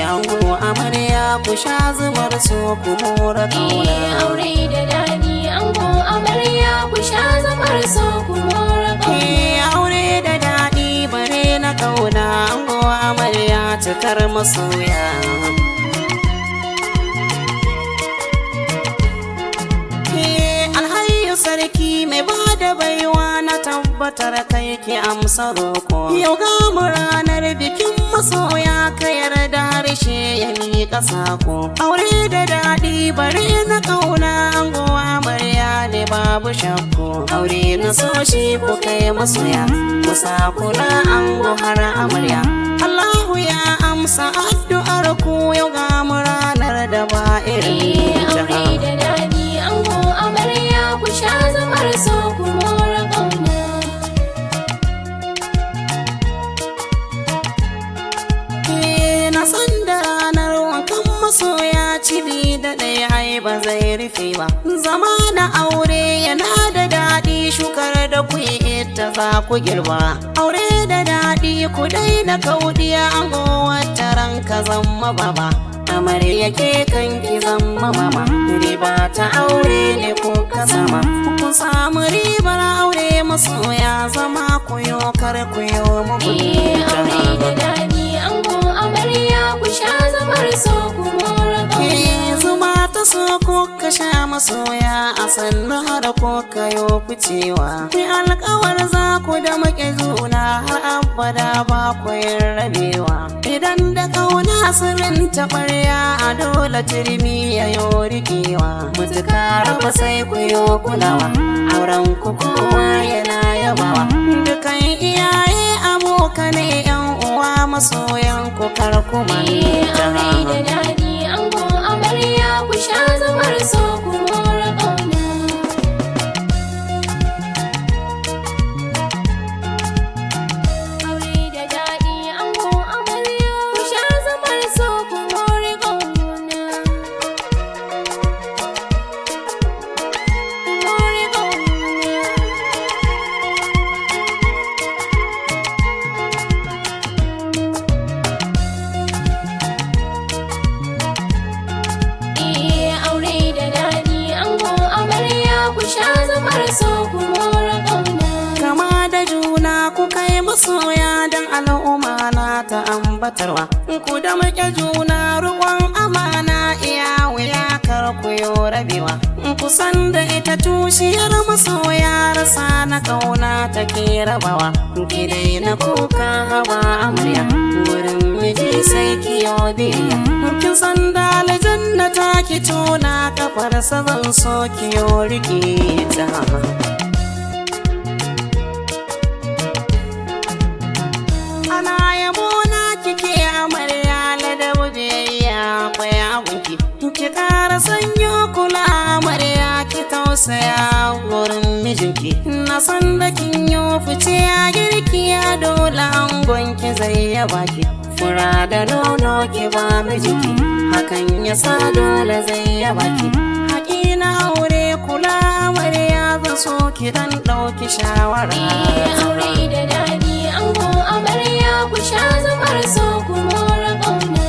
ango amarya ku sha zubar so ku mora kauna. Aure da daɗi ango amarya ku sha zubar so ku mora kauna. Aure da daɗi bare na kauna ango amarya cikar masoya. Alhayu sarki mai bada baiwa na tabbatar kai ke amsa roko. Yau ga mu ranar bikin masoya ka yarda harshe ya miƙa sako. Aure da daɗi bare na kauna ango amarya ne babu shakku. Aure na so shi ku kai masoya musa kula ango har amarya. Allahu ya amsa addu'ar ku yau ga mu ranar da ba irin ta. Aure da daɗi ango amarya ku sha zubar so ku mora kauna. Na san da ranar wankan masoya cibi da ɗaya ai ba zai rufe ba. Zama na aure yana da daɗi shukar da ku ita za ku girba. Aure da daɗi ku daina kaudiya ango wata ranka zama baba. Amarya ke kanki zama mama. Riba ta aure ne ko ka sama. Kun samu ribar aure masoya zama ku yo kar ku yo mugunta. Aure da daɗi ango amarya ku sha zubar so ku mora kauna. Zuma ta so ko ka sha masoya a sannu har ko ka yo ficewa. Ku alƙawar za ku da maƙe juna har abada ba ku yin rabewa. Idan da kauna sirrin ta ɓarya a dole turmi ya yo riƙewa. Mutuka raba sai ku yo kulawa auren ku kowa yana yabawa. Dukan iyaye abokanai yan uwa masoyan ku kar ku manta. Aure da daɗi ango amarya ku sha zubar so ku mora kauna. Aure da daɗi ango amarya ku sha zubar so ku mora kauna. Mora kauna. Aure da daɗi ango amarya ku sha zubar so ku mora kauna. Kama da juna ku kai masoya don al'umma na ta ambatarwa. Ku da muke juna ruwan amana iya wuya kar ku yo rabewa. Ku san da ita tushiyar masoya rasa na kauna take rabawa. Ki daina kuka haba amarya gurin miji sai ki yo biya. Kin san da aljanna ta ki tona kafarsa zan so ki yo rike ta. Ana yabo na kike amarya ladabu biyayya kwai abunki. Ki kara sanyo kula amarya ki tausaya wurin mijinki. Na san da kin yo fice a girki a dole angon ki zai yaba ki. Fura da nono ki ba mijinki hakan ya sa dole zai yaba ki. Haƙi na aure kula amarya zan so ki dan ɗauki shawara. Aure da daɗi ango amarya ku sha zubar so ku mora kauna.